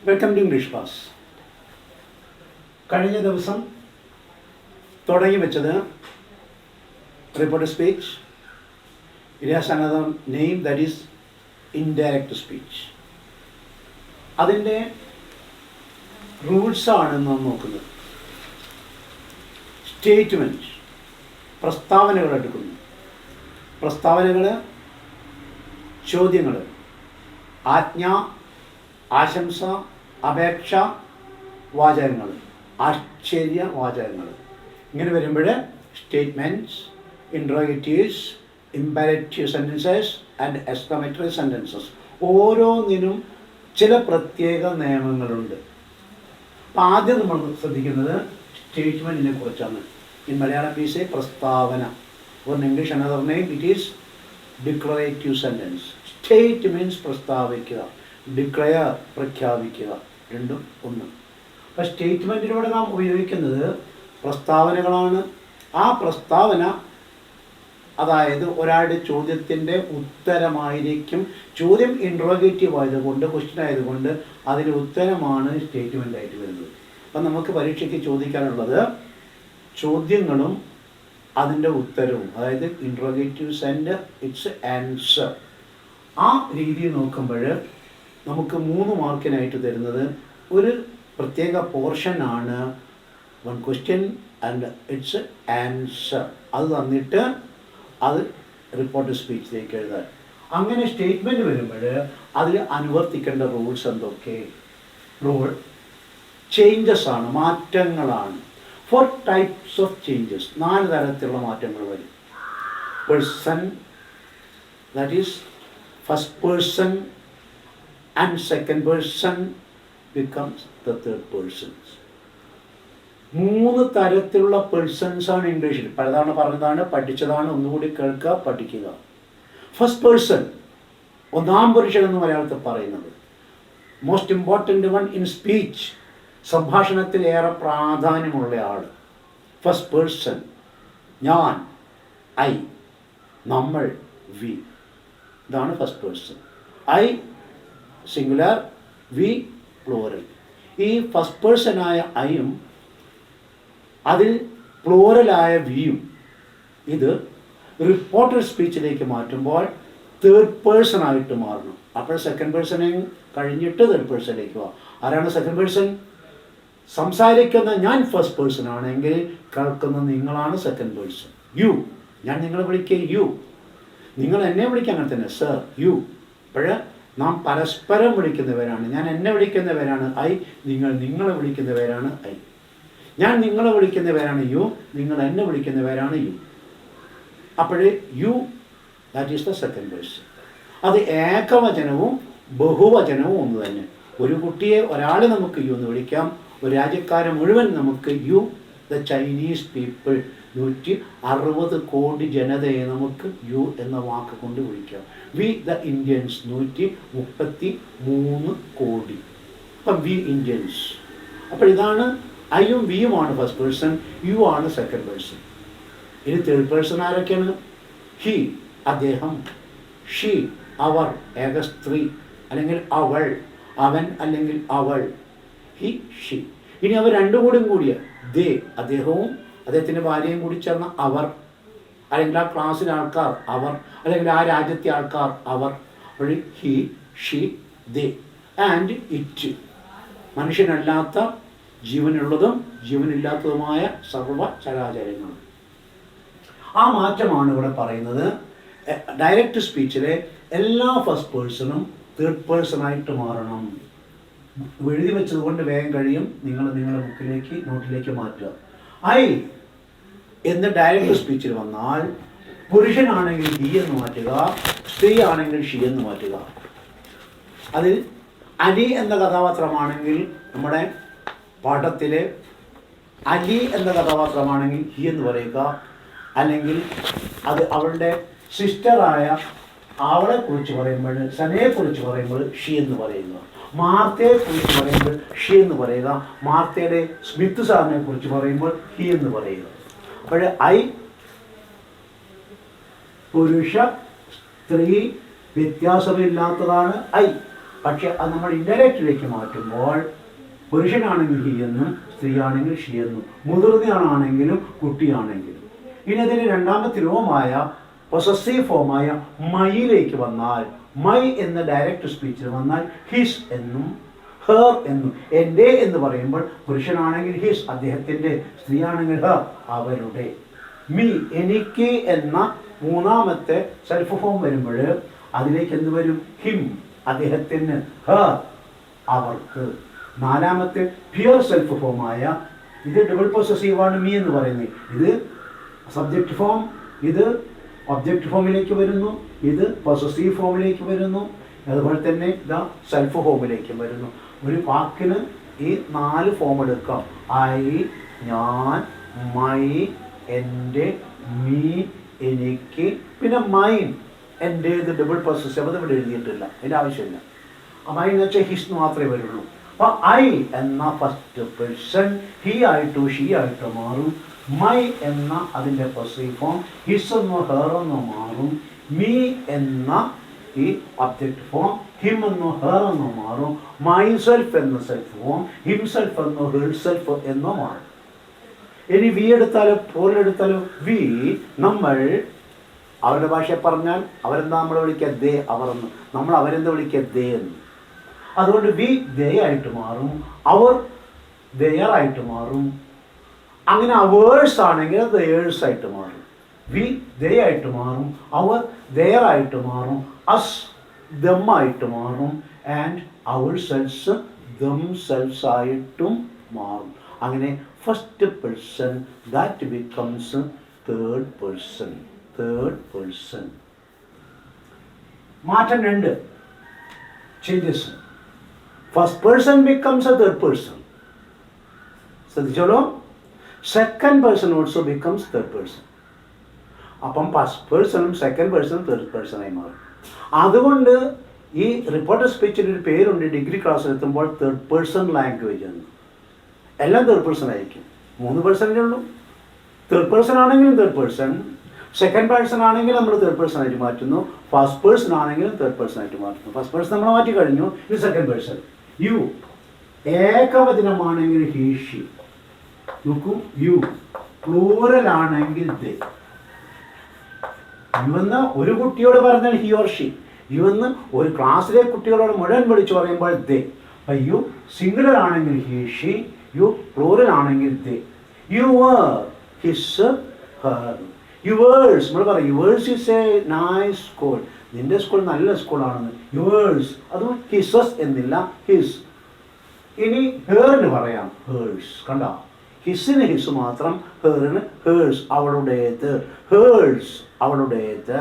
Welcome to English class. കഴിഞ്ഞ ദിവസം തുടങ്ങി വെച്ചത് reported speech. It has another name, that is indirect speech. അതിൻ്റെ റൂൾസാണ് നാം നോക്കുന്നത്. സ്റ്റേറ്റ്മെൻറ്റ്, പ്രസ്താവനകൾ എടുക്കുന്നു. പ്രസ്താവനകൾ, ചോദ്യങ്ങൾ, ആജ്ഞ, ആശംസ, അപേക്ഷ, വാചകങ്ങൾ, ആശ്ചര്യ വാചകങ്ങൾ. ഇങ്ങനെ വരുമ്പോൾ statements, interrogatives, imperative sentences and exclamatory sentences. ഓരോന്നിനും ചില പ്രത്യേക നിയമങ്ങളുണ്ട്. അപ്പം ആദ്യം നമ്മൾ ശ്രദ്ധിക്കുന്നത് സ്റ്റേറ്റ്മെൻറ്റിനെ കുറിച്ചാണ്. ഇൻ മലയാളം we say പ്രസ്താവന. or in English another name, it is declarative sentence. State means പ്രസ്താവിക്കുക, ഡിക്ലെയർ പ്രഖ്യാപിക്കുക, രണ്ടും ഒന്ന്. അപ്പോൾ സ്റ്റേറ്റ്മെൻറ്റിലൂടെ നാം ഉപയോഗിക്കുന്നത് പ്രസ്താവനകളാണ്. ആ പ്രസ്താവന അതായത് ഒരാളുടെ ചോദ്യത്തിൻ്റെ ഉത്തരമായിരിക്കും. ചോദ്യം ഇൻട്രോഗേറ്റീവ് ആയതുകൊണ്ട്, ക്വസ്റ്റ്യൻ ആയതുകൊണ്ട് അതിന് ഉത്തരമാണ് സ്റ്റേറ്റ്മെൻ്റ് ആയിട്ട് വരുന്നത്. അപ്പം നമുക്ക് പരീക്ഷയ്ക്ക് ചോദിക്കാനുള്ളത് ചോദ്യങ്ങളും അതിൻ്റെ ഉത്തരവും, അതായത് ഇൻട്രോഗേറ്റീവ്സ് ആൻഡ് ഇറ്റ്സ് ആൻസർ. ആ രീതിയിൽ നോക്കുമ്പോൾ നമുക്ക് 3 മാർക്കിനായിട്ട് തരുന്നത് ഒരു പ്രത്യേക പോർഷനാണ് one question and it's answer. അത് തന്നിട്ട് അത് റിപ്പോർട്ട് സ്പീച്ചിലേക്ക് എഴുതാൻ. അങ്ങനെ സ്റ്റേറ്റ്മെൻറ്റ് വരുമ്പോൾ അതിൽ അനുവർത്തിക്കേണ്ട റൂൾസ് എന്തൊക്കെ? റൂൾ ചേഞ്ചസ് ആണ്, മാറ്റങ്ങളാണ്. 4 types of changes, 4 തരത്തിലുള്ള മാറ്റങ്ങൾ വരും. Person, that is first person and second person becomes the third persons. 3 തരത്തിലുള്ള പേഴ്സൺസ് ആണ് ഇംഗ്ലീഷിൽ. പലതവണ പറഞ്ഞതാണ്, പഠിച്ചതാണ്, ഒന്നുകൂടി കേൾക്കുക, പഠിക്കുക. ഫസ്റ്റ് പേഴ്സൺ, ഒന്നാം പുരുഷൻ എന്ന് മലയാളത്തിൽ പറയുന്നത്. Most important one in speech, സംഭാഷണത്തിൽ ഏറെ പ്രാധാന്യമുള്ള ആൾ. ഫസ്റ്റ് പേഴ്സൺ, ഞാൻ, ഐ, നമ്മൾ, വി. ഇതാണ് first person. I singular, we plural. ഈ ഫസ്റ്റ് പേഴ്സണായ ഐയും അതിൽ പ്ലൂറലായ വിയും ഇത് റിപ്പോർട്ടഡ് സ്പീച്ചിലേക്ക് മാറ്റുമ്പോൾ തേർഡ് പേഴ്സൺ ആയിട്ട് മാറണം. അപ്പോൾ സെക്കൻഡ് പേഴ്സണെ കഴിഞ്ഞിട്ട് തേർഡ് പേഴ്സണിലേക്ക് പോവാം. ആരാണ് സെക്കൻഡ് പേഴ്സൺ? സംസാരിക്കുന്ന ഞാൻ ഫസ്റ്റ് പേഴ്സൺ ആണെങ്കിൽ കേൾക്കുന്ന നിങ്ങളാണ് സെക്കൻഡ് പേഴ്സൺ. യു, ഞാൻ നിങ്ങളെ വിളിക്കുക യു, നിങ്ങൾ എന്നെ വിളിക്കുക അങ്ങനെ തന്നെ, സർ, യു. അപ്പോൾ നാം പരസ്പരം വിളിക്കുന്നവരാണ്. ഞാൻ എന്നെ വിളിക്കുന്നവരാണ് ഐ, നിങ്ങളെ വിളിക്കുന്നവരാണ് ഐ. ഞാൻ നിങ്ങളെ വിളിക്കുന്നവരാണ് യു, നിങ്ങൾ എന്നെ വിളിക്കുന്നവരാണ് യു. അപ്പോൾ you, that is the second person. അത് ഏകവചനവും ബഹുവചനവും ഒന്ന് തന്നെ. ഒരു കുട്ടിയെ, ഒരാളെ നമുക്ക് യു എന്ന് വിളിക്കാം. ഒരു രാജ്യക്കാരെ മുഴുവൻ നമുക്ക് യു. ദ ചൈനീസ് പീപ്പിൾ, 160 കോടി ജനതയെ നമുക്ക് യു എന്ന വാക്ക് കൊണ്ട് വിളിക്കാം. വി ദ ഇന്ത്യൻസ്, 133 കോടി. അപ്പം വി ഇന്ത്യൻസ്. അപ്പോൾ ഇതാണ് ഐയും വിയുമാണ് ഫസ്റ്റ് പേഴ്സൺ, യു ആണ് സെക്കൻഡ് പേഴ്സൺ. ഇനി തേർഡ് പേഴ്സൺ ആരൊക്കെയാണ്? ഹി, അദ്ദേഹം, ഷീ, അവർ, ഏക സ്ത്രീ അല്ലെങ്കിൽ അവൾ, അവൻ അല്ലെങ്കിൽ അവൾ, ഹി, ഷീ. ഇനി അവർ രണ്ടും കൂടിയ ദേ, അദ്ദേഹവും അദ്ദേഹത്തിൻ്റെ ഭാര്യയും കൂടി ചേർന്ന അവർ, അല്ലെങ്കിൽ ആ ക്ലാസ്സിലെ ആൾക്കാർ അവർ, അല്ലെങ്കിൽ ആ രാജ്യത്തെ ആൾക്കാർ അവർ. അപ്പോൾ he, she, they and it. മനുഷ്യനല്ലാത്ത ജീവനുള്ളതും ജീവനില്ലാത്തതുമായ സർവ്വ ചരാചരങ്ങളും. ആ മാറ്റമാണ് ഇവിടെ പറയുന്നത്. ഡയറക്റ്റ് സ്പീച്ചിലെ എല്ലാ ഫസ്റ്റ് പേഴ്സണും തേർഡ് പേഴ്സണായിട്ട് മാറണം. എഴുതി വെച്ചതുകൊണ്ട് വേഗം കഴിയും. നിങ്ങളുടെ ബുക്കിലേക്ക്, നോട്ടിലേക്ക് മാറ്റുക. ഐ എന്ന് ഡയറക്റ്റ് സ്പീച്ചിൽ വന്നാൽ പുരുഷനാണെങ്കിൽ ഹി എന്ന് മാറ്റുക, സ്ത്രീ ആണെങ്കിൽ ഷി എന്ന് മാറ്റുക. അതിൽ അലി എന്ന കഥാപാത്രമാണെങ്കിൽ നമ്മുടെ പാഠത്തിലെ അലി എന്ന കഥാപാത്രമാണെങ്കിൽ ഹി എന്ന് പറയുക. അല്ലെങ്കിൽ അത് അവളുടെ സിസ്റ്ററായ അവളെ കുറിച്ച് പറയുമ്പോൾ, സനയെ കുറിച്ച് പറയുമ്പോൾ ഷി എന്ന് പറയുക. മാർത്തയെ കുറിച്ച് പറയുമ്പോൾ ഷി എന്ന് പറയുക. മാർത്തയുടെ സ്മിത്ത് സാറിനെ കുറിച്ച് പറയുമ്പോൾ ഹി എന്ന് പറയുക. അപ്പോൾ ഐ, പുരുഷ സ്ത്രീ വ്യത്യാസമില്ലാത്തതാണ് ഐ. പക്ഷെ അത് നമ്മൾ ഇൻഡയറക്റ്റിലേക്ക് മാറ്റുമ്പോൾ പുരുഷനാണെങ്കിൽ ഹി എന്നും സ്ത്രീയാണെങ്കിൽ ഷി എന്നും, മുതിർന്നയാണെങ്കിലും കുട്ടിയാണെങ്കിലും. ഇനി അതിന് രണ്ടാമത്തെ രൂപമായ പൊസസീവ് ഫോമായ മൈയിലേക്ക് വന്നാൽ, മൈ എന്ന ഡയറക്റ്റ് സ്പീച്ചിൽ വന്നാൽ ഹിസ് എന്നും ഹെർ എന്നും. എൻ്റെ എന്ന് പറയുമ്പോൾ പുരുഷനാണെങ്കിൽ ഹിസ് അദ്ദേഹത്തിൻ്റെ, സ്ത്രീയാണെങ്കിൽ ഹെർ അവരുടെ. മീ എനിക്ക് എന്ന മൂന്നാമത്തെ സെൽഫ് ഫോം വരുമ്പോൾ അതിലേക്ക് എന്ത് വരും? ഹിം അദ്ദേഹത്തിന്, ഹെർ അവർക്ക്. നാലാമത്തെ പ്യുവർ സെൽഫ് ഫോമായ, ഇത് ഡബിൾ പൊസസീവാണ് മീ എന്ന് പറയുന്നത്. ഇത് സബ്ജക്റ്റ് ഫോം, ഇത് ഒബ്ജക്റ്റ് ഫോമിലേക്ക് വരുന്നു, ഇത് പൊസസീവ് ഫോമിലേക്ക് വരുന്നു, അതുപോലെ തന്നെ ഇതാ സെൽഫ് ഫോമിലേക്ക് വരുന്നു. ഒരു വാക്കിന് ഈ 4 ഫോം എടുക്കാം. ഐ, ഞാൻ, മൈ, എൻ്റെ, മീ, എനിക്ക്, പിന്നെ മൈൻ എൻ്റെ. ഇത് ഡബിൾ പൊസസീവ്, അത് ഇവിടെ എഴുതിയിട്ടില്ല, അതിൻ്റെ ആവശ്യമില്ല. മൈൻ എന്ന് വെച്ചാൽ ഹിസ് മാത്രമേ വരുള്ളൂ. അപ്പോൾ ഐ എന്ന ഫസ്റ്റ് പേഴ്സൺ ഹി ആയിട്ടോ ഷീ ആയിട്ടോ മാറും. മൈ എന്ന അതിൻ്റെ പൊസസീവ് ഫോം ഹിസ് എന്നോ ഹെർ എന്നോ മാറും. മീ എന്ന ഈ ഒബ്ജക്റ്റ് ഫോം ഹിം എന്നോ ഹെർ എന്നോ മാറും. മൈസെൽഫ് എന്ന സെൽഫ് ഫോം ഹിംസെൽഫ് എന്നോ ഹെർസെൽഫ് എന്നോ മാറും. ഇനി വി എടുത്താലും പോലെടുത്താലും വി, നമ്മൾ അവരുടെ ഭാഷയെ പറഞ്ഞാൽ അവരെന്താ നമ്മൾ വിളിക്കുക? ദേ, അവർ എന്ന്. നമ്മൾ അവരെന്താ വിളിക്കുക? ദേ എന്ന്. അതുകൊണ്ട് വി ദേ ആയിട്ട് മാറും, അവർ ദെയർ ആയിട്ട് മാറും. അങ്ങനെ അവേഴ്സ് ആണെങ്കിൽ ദെയേഴ്സ് ആയിട്ട് മാറും. വി ദേ ആയിട്ട് മാറും, അവർ ദെയർ ആയിട്ട് മാറും, അസ് ദം ആയിട്ട് മാറും, ആൻഡ് അവർ സെൽസ് ദം സെൽസ് ആയിട്ടും മാറും. അങ്ങനെ first person that becomes third person. Third person മാറ്റം 2 changes. First person becomes a third person. ശ്രദ്ധിച്ചോളൂ, second person also becomes third person. അപ്പം ഫസ്റ്റ് പേഴ്സണും സെക്കൻഡ് പേഴ്സണും തേർഡ് പേഴ്സണായി മാറും. അതുകൊണ്ട് ഈ റിപ്പോർട്ടർ സ്പീച്ചിൽ ഒരു പേരുണ്ട്, ഡിഗ്രി ക്ലാസ്സിൽ എത്തുമ്പോൾ തേർഡ് പേഴ്സൺ ലാംഗ്വേജ് എന്ന്. എല്ലാം തേർഡ് പേഴ്സൺ ആയിരിക്കും. 3 പേഴ്സണേ ഉള്ളൂ. തേർഡ് പേഴ്സൺ ആണെങ്കിലും തേർഡ് പേഴ്സൺ, സെക്കൻഡ് പേഴ്സൺ ആണെങ്കിൽ നമ്മൾ തേർഡ് പേഴ്സൺ ആയിട്ട് മാറ്റുന്നു, ഫസ്റ്റ് പേഴ്സൺ ആണെങ്കിലും തേർഡ് പേഴ്സൺ ആയിട്ട് മാറ്റുന്നു. ഫസ്റ്റ് പേഴ്സൺ നമ്മൾ മാറ്റി കഴിഞ്ഞു, ഇത് സെക്കൻഡ് പേഴ്സൺ. യു ഏകവചനമാണെങ്കിൽ ഹി ഷി. നോക്കൂ, യു പ്ലൂറൽ ആണെങ്കിൽ ദേ. യുവെന്ന് ഒരു കുട്ടിയോട് പറഞ്ഞാൽ ഹി ഓർ ഷി. യുവെന്ന് ഒരു ക്ലാസ്സിലെ കുട്ടികളോട് മുഴുവൻ വിളിച്ചു പറയുമ്പോൾ ദേ. അപ്പം യു സിംഗുലർ ആണെങ്കിൽ ഹി ഷി, യു പ്ലൂറൽ ആണെങ്കിൽ they. Your, his, her. Yours, നമ്മൾ പറയും yours is a nice school, നിന്റെ സ്കൂൾ നല്ല സ്കൂളാണെന്ന്. യുവേഴ്സ്, അതും ഹിസസ് എന്നില്ല, ഹിസ്. ഇനി ഹേറിന് പറയാം ഹേഴ്സ്. കണ്ടോ, ഹിസിന് ഹിസ് മാത്രം, ഹേറിന് ഹേഴ്സ് അവളുടേത്. ഹേഴ്സ് അവളുടേത്.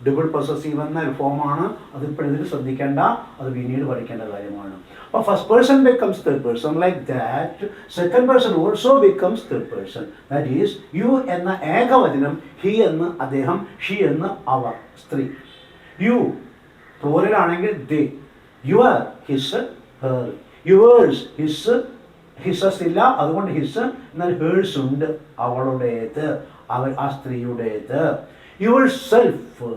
ഡബിൾ പൊസസീവ് എന്ന ഒരു ഫോമാണ്. അതിപ്പോഴതിൽ ശ്രദ്ധിക്കേണ്ട, അത് പിന്നീട് പഠിക്കേണ്ട കാര്യമാണ്. അപ്പോൾ first person becomes third person like that. Second person also becomes third person. That is you എന്ന ഏകവചനം ഹി എന്ന് അദ്ദേഹം, ഷി എന്ന് അവർ സ്ത്രീ. യു പ്ലൂറലാണെങ്കിൽ they. Your, his, her. Yours, his, hises ഇല്ല, അതുകൊണ്ട് ഹിസ്. എന്നാൽ ഹേഴ്സ് ഉണ്ട്, അവളുടേത്, അവൾ ആ സ്ത്രീയുടേത്. യുവർ സെൽഫ്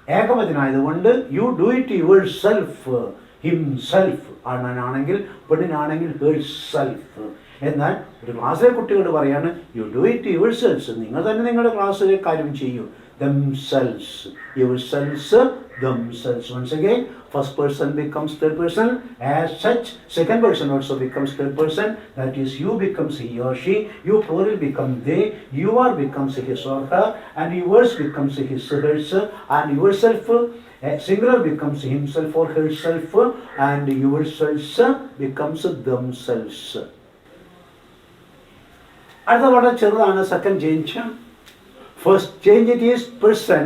ഏകവചനായതുകൊണ്ട് you do it yourself. Himself ആണെങ്കിൽ, പെണ്ണിനാണെങ്കിൽ ഹേർ സെൽഫ്. എന്നാൽ ഒരു ക്ലാസ്സിലെ കുട്ടികളോട് പറയാണ് you do it your cells. നിങ്ങൾ തന്നെ നിങ്ങളുടെ ക്ലാസ്സിലെ കാര്യം ചെയ്യൂ. themselves, yourselves, themselves. Once again, first person becomes third person. As such, second person also becomes third person. That is, you becomes he or she. You plural become they. Your becomes his or her. And yours becomes his or hers. And yourself, singular becomes himself or herself. And yourselves becomes themselves. അടുത്ത വളരെ ചെറുതാണ് second change. First change it is person,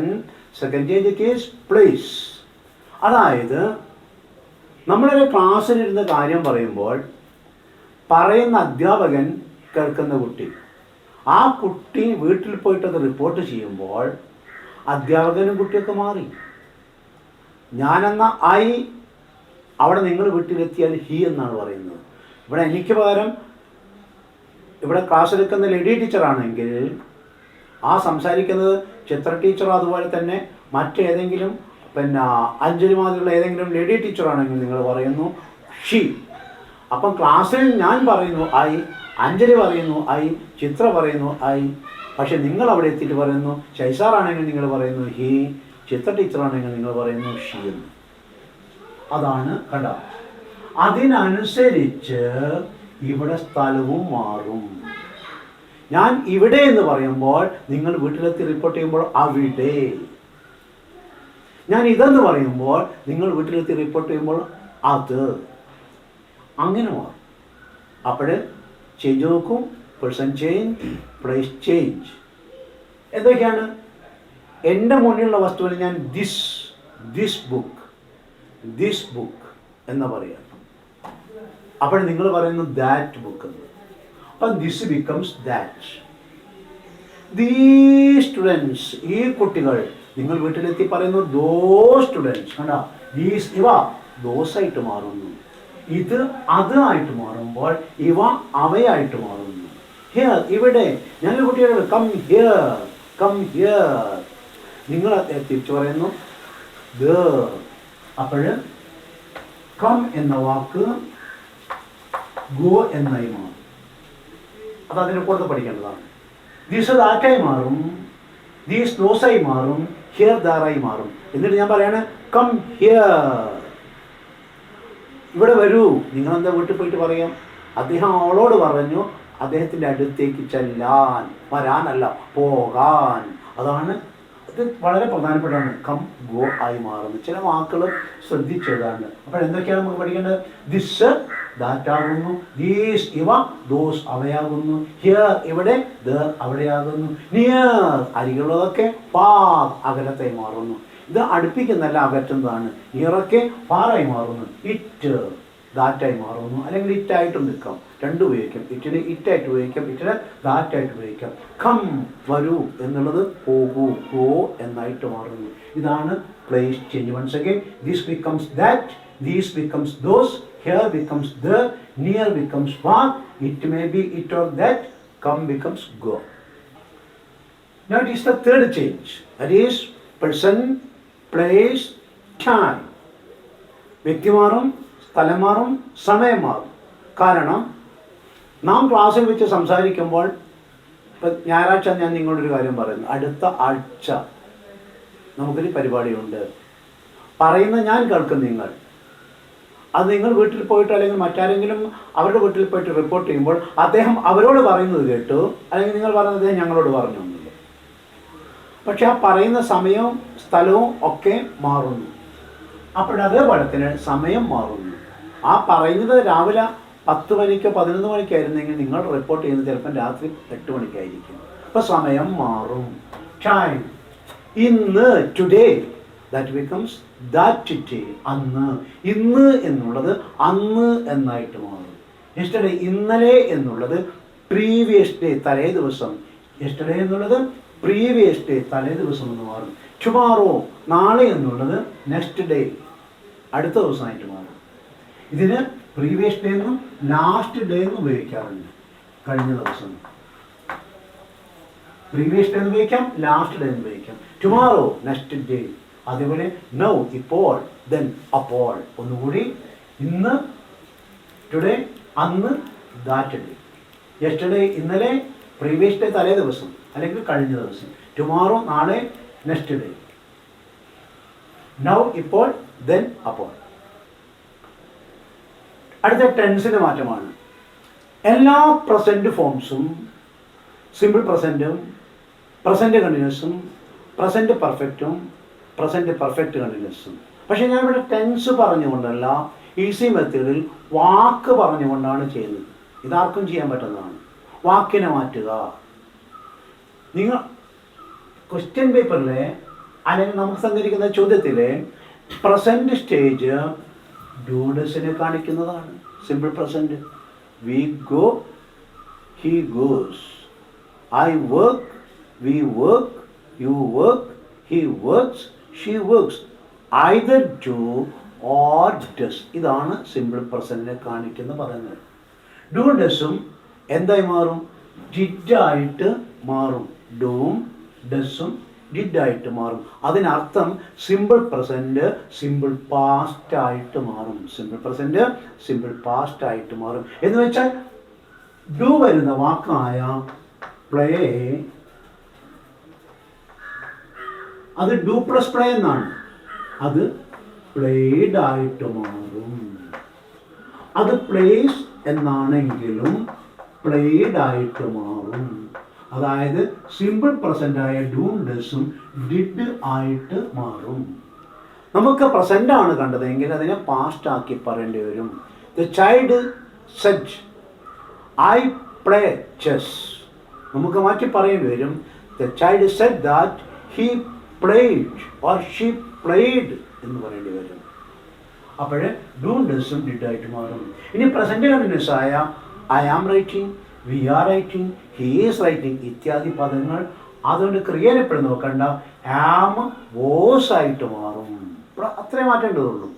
second change it is place. അതായത് നമ്മളൊരു ക്ലാസ്സിലിരുന്ന് കാര്യം പറയുമ്പോൾ പറയുന്ന അധ്യാപകൻ കേൾക്കുന്ന കുട്ടി, ആ കുട്ടി വീട്ടിൽ പോയിട്ടത് റിപ്പോർട്ട് ചെയ്യുമ്പോൾ അധ്യാപകനും കുട്ടിയൊക്കെ മാറി. ഞാനെന്ന ഐ അവിടെ നിങ്ങൾ വീട്ടിലെത്തിയാൽ ഹി എന്നാണ് പറയുന്നത്. ഇവിടെ എനിക്ക് പകരം ഇവിടെ ക്ലാസ് എടുക്കുന്ന ലേഡി ടീച്ചറാണെങ്കിൽ ആ സംസാരിക്കുന്നത് ചിത്ര ടീച്ചറോ അതുപോലെ തന്നെ മറ്റേതെങ്കിലും പിന്നെ അഞ്ജലി മാതിരിയുള്ള ഏതെങ്കിലും ലേഡി ടീച്ചറാണെങ്കിൽ നിങ്ങൾ പറയുന്നു ഷീ. അപ്പം ക്ലാസ്സിൽ ഞാൻ പറയുന്നു ഐ, അഞ്ജലി പറയുന്നു ഐ, ചിത്ര പറയുന്നു ഐ. പക്ഷെ നിങ്ങൾ അവിടെ എത്തിയിട്ട് പറയുന്നു, ശൈസാറാണെങ്കിൽ നിങ്ങൾ പറയുന്നു ഹി, ചിത്ര ടീച്ചറാണെങ്കിൽ നിങ്ങൾ പറയുന്നു ഷീ എന്ന്. അതാണ് കണ്ട. അതിനനുസരിച്ച് ഇവിടെ സ്ഥലവും മാറും. ഞാൻ ഇവിടെ എന്ന് പറയുമ്പോൾ നിങ്ങൾ വീട്ടിലെത്തി റിപ്പോർട്ട് ചെയ്യുമ്പോൾ അവിടെ. ഞാൻ ഇതെന്ന് പറയുമ്പോൾ നിങ്ങൾ വീട്ടിലെത്തി റിപ്പോർട്ട് ചെയ്യുമ്പോൾ അത്. അങ്ങനെ മാറും. അപ്പോൾ ചേഞ്ച് നോക്കും. Person change, place change. എന്തൊക്കെയാണ്? എൻ്റെ മുന്നിലുള്ള വസ്തുവിന് ഞാൻ ദിസ് ബുക്ക് എന്ന് പറയാം. അപ്പോൾ നിങ്ങൾ പറയുന്നു ദാറ്റ് ബുക്ക് എന്ന്. അപ്പം ദിസ് ബിക്കംസ് ദാറ്റ്. ദീ സ്റ്റുഡൻസ്, ഈ കുട്ടികൾ. നിങ്ങൾ വീട്ടിലെത്തി പറയുന്നു ദോ സ്റ്റുഡൻസ്. കണ്ട, ദീസ് ഇവ ദോസായിട്ട് മാറുന്നു. ഇത് അത് ആയിട്ട് മാറുമ്പോൾ ഇവ അവയായിട്ട് മാറുന്നു. ഹിയർ ഇവിടെ. ഞങ്ങൾ കുട്ടികൾ കം ഹിയർ, കം ഹിയർ. നിങ്ങൾ തിരിച്ചു പറയുന്നു there. അപ്പോൾ കം എന്ന വാക്ക് ഗോ എന്നായി മാറും. അത് അതിനെ കൂടുതൽ പഠിക്കേണ്ടതാണ്. ദീസ് ദാറ്റായി മാറും, ദീസ് ദോസായി മാറും, ഹിയർ ദാറായി മാറും. എന്നിട്ട് ഞാൻ പറയാണ് കം ഹിയർ, ഇവിടെ വരൂ. നിങ്ങളെന്താ വീട്ടിൽ പോയിട്ട് പറയാം, അദ്ദേഹം അവളോട് പറഞ്ഞു അദ്ദേഹത്തിൻ്റെ അടുത്തേക്ക് ചെല്ലാൻ, വരാനല്ല പോകാൻ. അതാണ് ഇത് വളരെ പ്രധാനപ്പെട്ടാണ്. കം ഗോ ആയി മാറുന്നു. ചില വാക്കുകൾ ശ്രദ്ധിച്ചതാണ്. അപ്പോൾ എന്തൊക്കെയാണ് നമുക്ക് പഠിക്കേണ്ടത്? ദിസ് ദാറ്റാകുന്നു, ദീസ് ഇവ ദോസ് അവയാകുന്നു, ഹിയർ ഇവിടെ, ദർ അവിടെയാകുന്നു, നിയർ അരികുള്ളതൊക്കെ, ഫാർ അകലത്തായി മാറുന്നു. ഇത് അടുപ്പിക്കുന്നല്ല അകറ്റുന്നതാണ്. നിയറൊക്കെ ഫാറായി മാറുന്നു, ഇറ്റ് ദാറ്റായി മാറുന്നു. അല്ലെങ്കിൽ ഇറ്റായിട്ടും നിൽക്കാം, രണ്ടും ഉപയോഗിക്കാം. ഇറ്റിന് ഇറ്റായിട്ട് ഉപയോഗിക്കാം, ഇറ്റിന് ദാറ്റായിട്ട് ഉപയോഗിക്കാം. കം വരൂ എന്നുള്ളത് പോകൂ, ഗോ എന്നായിട്ട് മാറുന്നു. ഇതാണ് place change. Once again, this becomes that, these becomes those, here becomes there, near becomes far, it may be it or that, come becomes go. Now it is the third change. That is person, place, time. വ്യക്തി മാറും, സ്ഥലം മാറും, സമയം മാറും. കാരണം നാം ക്ലാസ്സിൽ വെച്ച് സംസാരിക്കുമ്പോൾ, ഇപ്പം ഞായറാഴ്ച ഞാൻ നിങ്ങളോടൊരു കാര്യം പറയുന്നു, അടുത്ത ആഴ്ച നമുക്കൊരു പരിപാടിയുണ്ട്. പറയുന്ന ഞാൻ കേൾക്കും, നിങ്ങൾ അത് നിങ്ങൾ വീട്ടിൽ പോയിട്ട് അല്ലെങ്കിൽ മറ്റാരെങ്കിലും അവരുടെ വീട്ടിൽ പോയിട്ട് റിപ്പോർട്ട് ചെയ്യുമ്പോൾ അദ്ദേഹം അവരോട് പറയുന്നത് കേട്ടു, അല്ലെങ്കിൽ നിങ്ങൾ പറയുന്നത് അദ്ദേഹം ഞങ്ങളോട് പറഞ്ഞൊന്നുമില്ല. പക്ഷെ ആ പറയുന്ന സമയവും സ്ഥലവും ഒക്കെ മാറുന്നു. അപ്പോഴതേപോലെ തന്നെ സമയം മാറുന്നു. ആ പറയുന്നത് രാവിലെ 10 മണിക്കോ 11 മണിക്കോ ആയിരുന്നെങ്കിൽ നിങ്ങൾ റിപ്പോർട്ട് ചെയ്യുന്നത് ചിലപ്പോൾ രാത്രി 8 മണിക്കായിരിക്കും. അപ്പോൾ സമയം മാറും. ടൈം. ഇന്ന്, today, that becomes that day. അന്ന്. ഇന്ന് എന്നുള്ളത് അന്ന് എന്നായിട്ട് മാറും. യെസ്റ്റർഡേ, ഇന്നലെ എന്നുള്ളത് പ്രീവിയസ് ഡേ, തലേ ദിവസം. യെസ്റ്റർഡേ എന്നുള്ളത് പ്രീവിയസ് ഡേ, തലേ ദിവസം എന്ന് മാറും. ടുമാറോ, നാളെ എന്നുള്ളത് നെക്സ്റ്റ് ഡേ, അടുത്ത ദിവസമായിട്ട് മാറും. ഇതിന് പ്രീവിയസ് ഡേ എന്നും ലാസ്റ്റ് ഡേ എന്നും ഉപയോഗിക്കാറുണ്ട്. കഴിഞ്ഞ ദിവസം പ്രീവിയസ് ഡേ എന്ന് ഉപയോഗിക്കാം, ലാസ്റ്റ് ഡേ എന്ന് ഉപയോഗിക്കാം. Tomorrow, next day. അതേപോലെ നൗ, ഇപ്പോൾ, ദെൻ, അപ്പോൾ. ഒന്നുകൂടി, ഇന്ന്, ടുഡേ, അന്ന്, ദാറ്റ് ഡേ. യെസ്റ്റർഡേ, ഇന്നലെ, പ്രീവിയസ് ഡേ, തലേ ദിവസം അല്ലെങ്കിൽ കഴിഞ്ഞ ദിവസം. ടുമാറോ, നാളെ, നെക്സ്റ്റ് ഡേ. നൗ, ഇപ്പോൾ, ദെൻ, അപ്പോൾ. അടുത്ത ടെൻസിൻ്റെ മാറ്റമാണ്. എല്ലാ പ്രസൻറ്റ് ഫോംസും, സിമ്പിൾ പ്രസൻറ്റും, പ്രസൻറ്റ് കണ്ടിന്യൂസും, പ്രസൻറ്റ് പെർഫെക്റ്റും, പ്രസൻറ്റ് പെർഫെക്റ്റ് കണ്ടിന്യൂസും. പക്ഷേ ഞാൻ ഇവിടെ ടെൻസ് പറഞ്ഞുകൊണ്ടല്ല, ഈസി മെത്തേഡിൽ വാക്ക് പറഞ്ഞുകൊണ്ടാണ് ചെയ്യുന്നത്. ഇതാർക്കും ചെയ്യാൻ പറ്റുന്നതാണ്. വാക്കിനെ മാറ്റുക. നിങ്ങൾ ക്വസ്റ്റ്യൻ പേപ്പറിലെ അല്ലെങ്കിൽ നമുക്ക് തന്നിരിക്കുന്ന ചോദ്യത്തിലെ പ്രസൻറ്റ് സ്റ്റേജ് ഡൂഡസിനെ കാണിക്കുന്നതാണ്. Simple present. We go, he goes. I work, we work, you work, he works, she works. Either do or does. ഇതാണ് സിമ്പിൾ പ്രസൻറ്റിനെ കാണിക്കുന്ന പദങ്ങൾ. ഡു ഡസും എന്തായി മാറും? ഡിഡായിട്ട് മാറും. ഡൂവും ഡസും ഡിഡായിട്ട് മാറും. അതിനർത്ഥം സിമ്പിൾ പ്രസൻറ്റ് സിമ്പിൾ പാസ്റ്റ് ആയിട്ട് മാറും. സിമ്പിൾ പ്രസൻറ്റ് സിമ്പിൾ പാസ്റ്റ് ആയിട്ട് മാറും എന്ന് വെച്ചാൽ ഡു വരുന്ന വാക്കായ പ്ലേ, അത് ഡു പ്ലസ് പ്ലേ എന്നാണ്. അത് പ്ലേഡ് ആയിട്ട് മാറും. അത് പ്ലേസ് എന്നാണെങ്കിലും പ്ലേഡ് ആയിട്ട് മാറും. അതായത് സിമ്പിൾ പ്രസന്റ് ആയ ഡൂം ഡസും ഡിഡ് ആയിട്ട് മാറും. നമുക്ക് പ്രസന്റ് ആണ് കണ്ടതെങ്കിൽ അതിനെ പാസ്റ്റ് ആക്കി പറയേണ്ടി വരും. The child said I play chess. നമുക്ക് മാറ്റി പറയേണ്ടി വരും the child said that he played or she played എന്ന് പറയേണ്ടി വരും. അപ്പോൾ ഡൂം ഡസും ഡിഡ് ആയിട്ട് മാറും. ഇനി പ്രസന്റ് കണ്ടിന്യൂസ് ആയ I am writing, we are writing, he is writing ഇത്യാദി പദങ്ങൾ അതുകൊണ്ട് ക്രിയയിലെപ്പോഴും നോക്കണ്ട, ആം വോസ് ആയിട്ട് മാറും. അത്രേ മാറ്റേണ്ടതുള്ളൂ.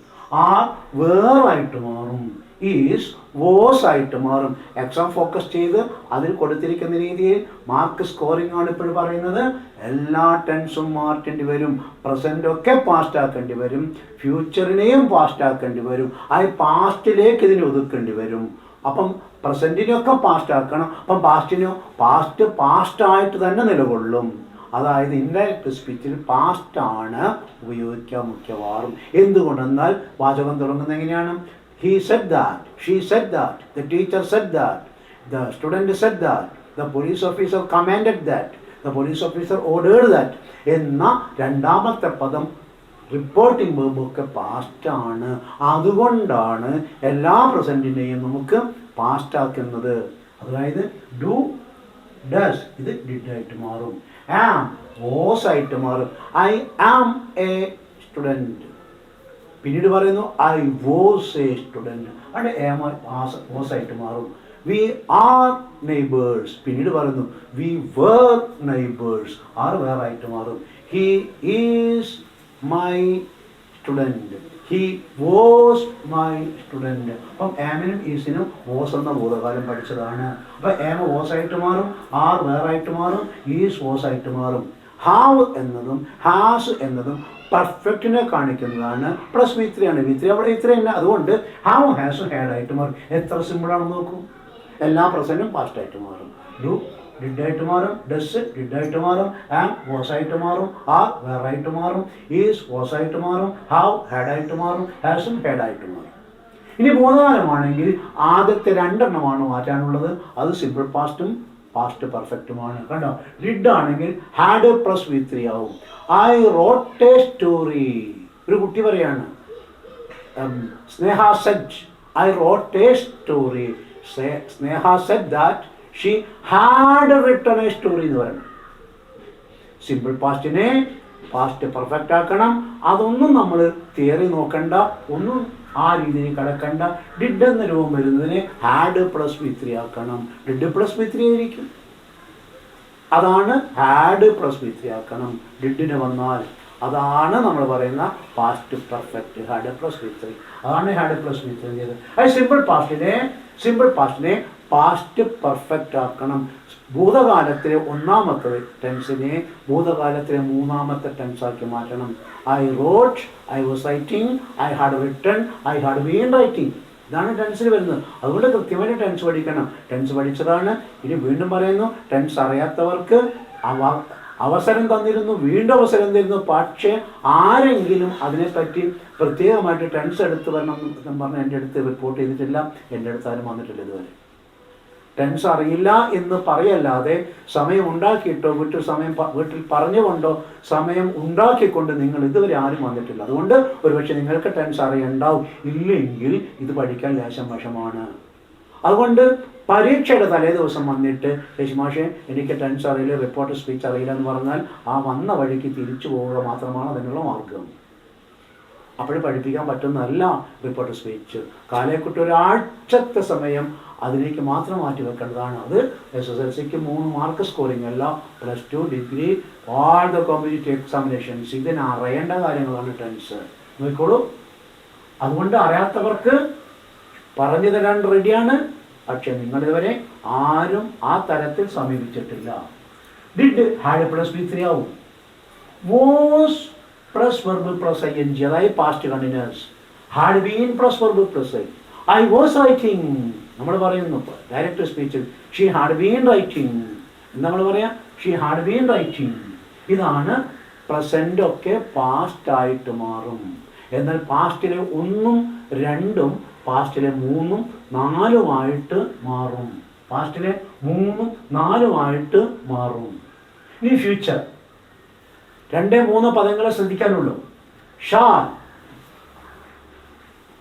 ആർ വേറായിട്ട് മാറും, ഈസ് വോസ് ആയിട്ട് മാറും. എക്സാം ഫോക്കസ് ചെയ്ത് അതിൽ കൊടുത്തിരിക്കുന്ന രീതിയിൽ മാർക്ക് സ്കോറിംഗ് ആണ് ഇപ്പോഴും പറയുന്നത്. എല്ലാ ടെൻസും മാറ്റേണ്ടി വരും. പ്രസന്റ് ഒക്കെ പാസ്റ്റ് ആക്കേണ്ടി വരും, ഫ്യൂച്ചറിനെയും പാസ്റ്റ് ആക്കേണ്ടി വരും. ആ പാസ്റ്റിലേക്ക് ഇതിനെ ഒതുക്കേണ്ടി വരും. അപ്പം പ്രസന്റിനെയൊക്കെ പാസ്റ്റ് ആക്കണം. അപ്പം പാസ്റ്റ് ആയിട്ട് തന്നെ നിലകൊള്ളും. അതായത് ഇൻഡയറക്റ്റ് സ്പീച്ചിൽ പാസ്റ്റ് ആണ് ഉപയോഗിക്കുക മിക്കവാറും. എന്തുകൊണ്ടെന്നാൽ വാചകം തുടങ്ങുന്നത് എങ്ങനെയാണ്? He said that, she said that, the teacher said that, the student said that, the police officer commanded that, the police officer ordered that എന്ന രണ്ടാമത്തെ പദം റിപ്പോർട്ടിംഗ് വേർബൊക്കെ പാസ്റ്റ് ആണ്. അതുകൊണ്ടാണ് എല്ലാ പ്രസന്റിനെയും നമുക്ക് പാസ്റ്റ് ആക്കുന്നത്. അതായത് ഡു ഡസ് ഇത് ഡിഡ് ആയിട്ട് മാറും. ആം വാസ് ആയിട്ട് മാറും. I am a student. പിന്നീട് പറയുന്നു ഐ വാസ് എ സ്റ്റുഡൻറ്. അവിടെ ആം വാസ് ആയിട്ട് മാറും. We are neighbours. പിന്നീട് പറയുന്നു we were neighbours. Are were ആയിട്ട് മാറും. He is my student. He was my student. അപ്പം ആമിനും ഈസിനും വാസ് എന്ന ഭൂതകാലം പഠിച്ചതാണ്. അപ്പം ആം വാസ് ആയിട്ട് മാറും, ആർ വേറായിട്ട് മാറും, ഈസ് വാസ് ആയിട്ട് മാറും. ഹാവ് എന്നതും ഹാസ് എന്നതും പെർഫെക്റ്റിനെ കാണിക്കുന്നതാണ്. പ്ലസ് വി ത്രീ ആണ്. വി ത്രീ അവിടെ ഇത്രയല്ല. അതുകൊണ്ട് ഹാവ് ഹാസും ഹാഡ് ആയിട്ട് മാറും. എത്ര സിമ്പിളാണെന്ന് നോക്കൂ. എല്ലാ പ്രസന്റും പാസ്റ്റ് ആയിട്ട് മാറും. ഡു ഡിഡ് ആയിട്ട് മാറും, ഡസ് ഡിഡ് ആയിട്ട് മാറും, ആം വാസ് ആയിട്ട് മാറും, ആർ വേറായിട്ട് മാറും, ഈസ് വാസ് ആയിട്ട് മാറും, ഹാവ് ഹാഡ് ആയിട്ട് മാറും, ഹാസും ഹാഡ് ആയിട്ട് മാറും. ഇനി ഭൂതകാലമാണെങ്കിൽ ആദ്യത്തെ രണ്ടെണ്ണമാണ് മാറ്റാനുള്ളത്. അത് സിമ്പിൾ പാസ്റ്റും പാസ്റ്റ് പെർഫെക്റ്റുമാണ്. കണ്ടോ? ഡിഡ് ആണെങ്കിൽ ഹാഡ് പ്ലസ് വി ത്രീ ആവും. I wrote a story. ഒരു കുട്ടി പറയാണ് Sneha said I wrote a story. Sneha said that she had written a story എന്ന് പറയണം. സിമ്പിൾ പാസ്റ്റിനെ പാസ്റ്റ് പെർഫെക്റ്റ് ആക്കണം. അതൊന്നും നമ്മൾ തിയറി നോക്കണ്ട, ഒന്നും ആ രീതിയിൽ കിടക്കണ്ട. ഡിഡ് എന്ന രൂപം വരുന്നതിനെ ഹാഡ് പ്ലസ് വി ത്രീ ആക്കണം. ഡിഡ് പ്ലസ് വി ത്രീ ആയിരിക്കും. അതാണ് ഹാഡ് പ്ലസ് വി ത്രീ ആക്കണം. ഡിഡിന് വന്നാൽ അതാണ് നമ്മൾ പറയുന്ന past perfect. Had plus V three, അതാണ് ഹാഡ് പ്ലസ് വി ത്രീ ചെയ്തത്. അത് സിമ്പിൾ പാസ്റ്റിനെ പാസ്റ്റ് പെർഫെക്റ്റ് ആക്കണം. ഭൂതകാലത്തിലെ ഒന്നാമത്തെ ടെൻസിനെ ഭൂതകാലത്തിലെ മൂന്നാമത്തെ ടെൻസാക്കി മാറ്റണം. I rote, I was writing, I had written, I had been writing. ഇതാണ് ടെൻസിൽ വരുന്നത്. അതുകൊണ്ട് കൃത്യമായിട്ട് ടെൻസ് പഠിക്കണം. ടെൻസ് പഠിച്ചതാണ്. ഇനി വീണ്ടും പറയുന്നു, ടെൻസ് അറിയാത്തവർക്ക് അവസരം തന്നിരുന്നു, വീണ്ടും അവസരം തരുന്നു. പക്ഷേ ആരെങ്കിലും അതിനെപ്പറ്റി പ്രത്യേകമായിട്ട് ടെൻസ് എടുത്ത് വരണം എന്ന് പറഞ്ഞ് എൻ്റെ അടുത്ത് റിപ്പോർട്ട് ചെയ്തിട്ടില്ല. എൻ്റെ അടുത്ത് ആരും വന്നിട്ടില്ല ഇതുവരെ. ടെൻസ് അറിയില്ല എന്ന് പറയല്ലാതെ സമയം ഉണ്ടാക്കിയിട്ടോ വീട്ടിൽ പറഞ്ഞുകൊണ്ടോ സമയം ഉണ്ടാക്കിക്കൊണ്ട് നിങ്ങൾ ഇതുവരെ ആരും വന്നിട്ടില്ല. അതുകൊണ്ട് ഒരുപക്ഷെ നിങ്ങൾക്ക് ടെൻസ് അറിയണ്ടാവും. ഇല്ലെങ്കിൽ ഇത് പഠിക്കാൻ ലേശം വശമാണ്. അതുകൊണ്ട് പരീക്ഷയുടെ തലേ ദിവസം വന്നിട്ട് യശുമാഷെ എനിക്ക് ടെൻസ് അറിയില്ല, റിപ്പോർട്ട് സ്പീച്ച് അറിയില്ല എന്ന് പറഞ്ഞാൽ ആ വന്ന വഴിക്ക് തിരിച്ചു പോവുക മാത്രമാണ് അതിനുള്ള മാർഗം. അപ്പോൾ പഠിപ്പിക്കാൻ പറ്റുന്നതല്ല റിപ്പോർട്ട് സ്പീച്ച്. കാലയെക്കുട്ടി ഒരാഴ്ചത്തെ സമയം അതിലേക്ക് മാത്രം മാറ്റി വെക്കേണ്ടതാണ്. അത് SSLCക്ക് 3 മാർക്ക് സ്കോറിംഗ് അല്ല, +2 degree all the competitive examinations. ഇതിന് അറിയേണ്ട കാര്യങ്ങളാണ് ടെൻസ്. നോക്കിക്കോളൂ. അതുകൊണ്ട് അറിയാത്തവർക്ക് പറഞ്ഞു തരാൻ റെഡിയാണ്. പക്ഷെ നിങ്ങളിതുവരെ ആരും ആ തരത്തിൽ സമീപിച്ചിട്ടില്ല. Did had plus V three ആവും. was plus verb plus ing, അതായത് past continuous. had been plus verb plus I. I was writing, നമ്മൾ പറയുന്നു direct സ്പീച്ചിൽ she had been writing, നമ്മൾ പറയാം she had been writing. ഇതാണ് പ്രസന്റ് ഒക്കെ past ആയിട്ട് മാറും. എന്നാൽ പാസ്റ്റിലെ 1ഉം 2ഉം പാസ്റ്റിലെ 3ഉം 4ഉമായിട്ട് മാറും. പാസ്റ്റിലെ 3ഉം 4ഉമായിട്ട് മാറും. ഇനി ഫ്യൂച്ചർ 2-3 പദങ്ങളെ ശ്രദ്ധിക്കാനുള്ളൂ. ഷാൽ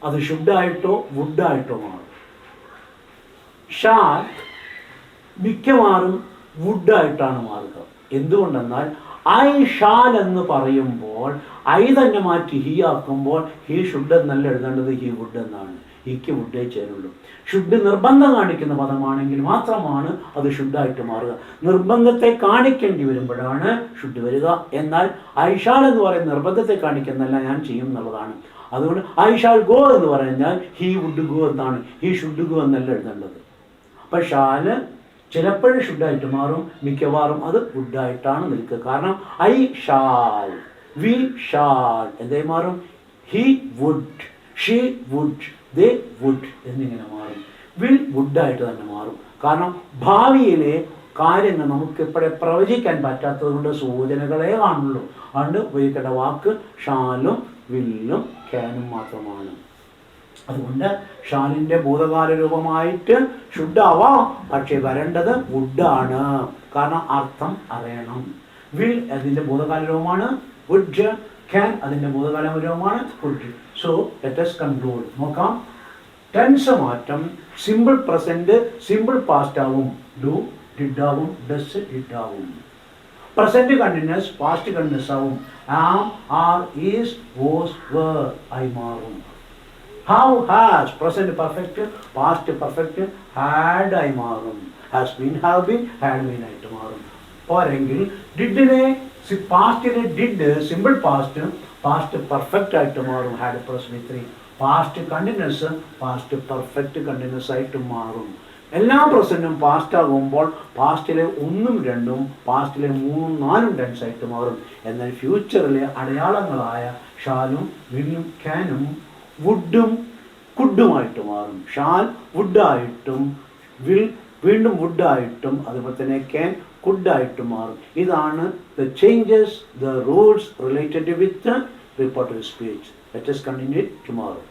അത് ഷുഡായിട്ടോ വുഡായിട്ടോ മാറും. ഷാൽ മിക്കവാറും വുഡായിട്ടാണ് മാറുക. എന്തുകൊണ്ടെന്നാൽ ഐ ഷാൽ എന്ന് പറയുമ്പോൾ ഐ തന്നെ മാറ്റി ഹി ആക്കുമ്പോൾ ഹി ഷുഡ് എന്നല്ല എഴുതേണ്ടത്, ഹി വുഡ് എന്നാണ്. ഹിക്ക് വുഡേ ചേരുള്ളൂ. ഷുഡ് നിർബന്ധം കാണിക്കുന്ന പദമാണെങ്കിൽ മാത്രമാണ് അത് ഷുഡായിട്ട് മാറുക. നിർബന്ധത്തെ കാണിക്കേണ്ടി വരുമ്പോഴാണ് ഷുഡ് വരിക. എന്നാൽ ഐ ഷാൽ എന്ന് പറയുന്ന നിർബന്ധത്തെ കാണിക്കുന്നല്ല, ഞാൻ ചെയ്യും എന്നുള്ളതാണ്. അതുകൊണ്ട് ഐ ഷാൽ ഗോ എന്ന് പറഞ്ഞാൽ ഹി വുഡ് ഗോ എന്നാണ്, ഹി ഷുഡ് ഗോ എന്നല്ല എഴുതേണ്ടത്. അപ്പം ഷാല് ചിലപ്പോഴും ഷുഡായിട്ട് മാറും, മിക്കവാറും അത് വുഡായിട്ടാണ് നിൽക്കുക. കാരണം ഐ ഷാൽ, വി ഷാൽ എന്തായി മാറും? He would, she would, they would എന്നിങ്ങനെ മാറും. വിൽ വുഡായിട്ട് തന്നെ മാറും. കാരണം ഭാവിയിലെ കാര്യങ്ങൾ നമുക്ക് ഇപ്പോഴേ പ്രവചിക്കാൻ പറ്റാത്തത് കൊണ്ട് സൂചനകളെ കാണുള്ളൂ. അതുകൊണ്ട് ഉപയോഗിക്കേണ്ട വാക്ക് ഷാലും വില്ലും ക്യാനും മാത്രമാണ്. അതുകൊണ്ട് ഷാലിൻ്റെ ഭൂതകാല രൂപമായിട്ട് ഷുഡാവാം, പക്ഷെ വരേണ്ടത് വുഡാണ്. കാരണം അർത്ഥം അറിയണം. വിൽ അതിൻ്റെ ഭൂതകാല രൂപമാണ്, വുഡ്. ക്യാൻ അതിൻ്റെ ഭൂതകാല രൂപമാണ്, would. So let us conclude. നോക്കാം. ടെൻസ് മാറ്റം. സിമ്പിൾ പ്രസന്റ് സിമ്പിൾ പാസ്റ്റ് ആവും, ഡു ഡിഡ് ആവും, ഡസ് ഡിഡ് ആവും. പ്രസന്റ് കണ്ടിന്യൂസ് പാസ്റ്റ് കണ്ടിന്യൂസ് ആവും, am are is was were ആയി മാറും. How has present perfect past perfect had ആയി മാറും. has been have been had been ആയിട്ട് മാറും. പോരെങ്കിൽ ഡിഡിനെ പാസ്റ്റിനെ did simple past past perfect ആയിട്ട് മാറും, had plus v3. Past continuous past perfect continuous ആയിട്ട് മാറും. എല്ലാ പ്രസന്റും പാസ്റ്റ് ആകുമ്പോൾ പാസ്റ്റിലെ 1ഉം 2ഉം പാസ്റ്റിലെ 3ഉം 4ഉം ടെൻസ് ആയിട്ട് മാറും. എന്നാൽ ഫ്യൂച്ചറിലെ അടയാളങ്ങളായ ഷാലും വില്ലും ക്യാനും വുഡും കുഡുമായിട്ട് മാറും. ഷാൽ വുഡായിട്ടും വിൽ വീണ്ടും വുഡായിട്ടും അതുപോലെ തന്നെ ക്യാൻ കുഡായിട്ടും മാറും. ഇതാണ് the changes, the rules related with reported speech. Let us continue tomorrow.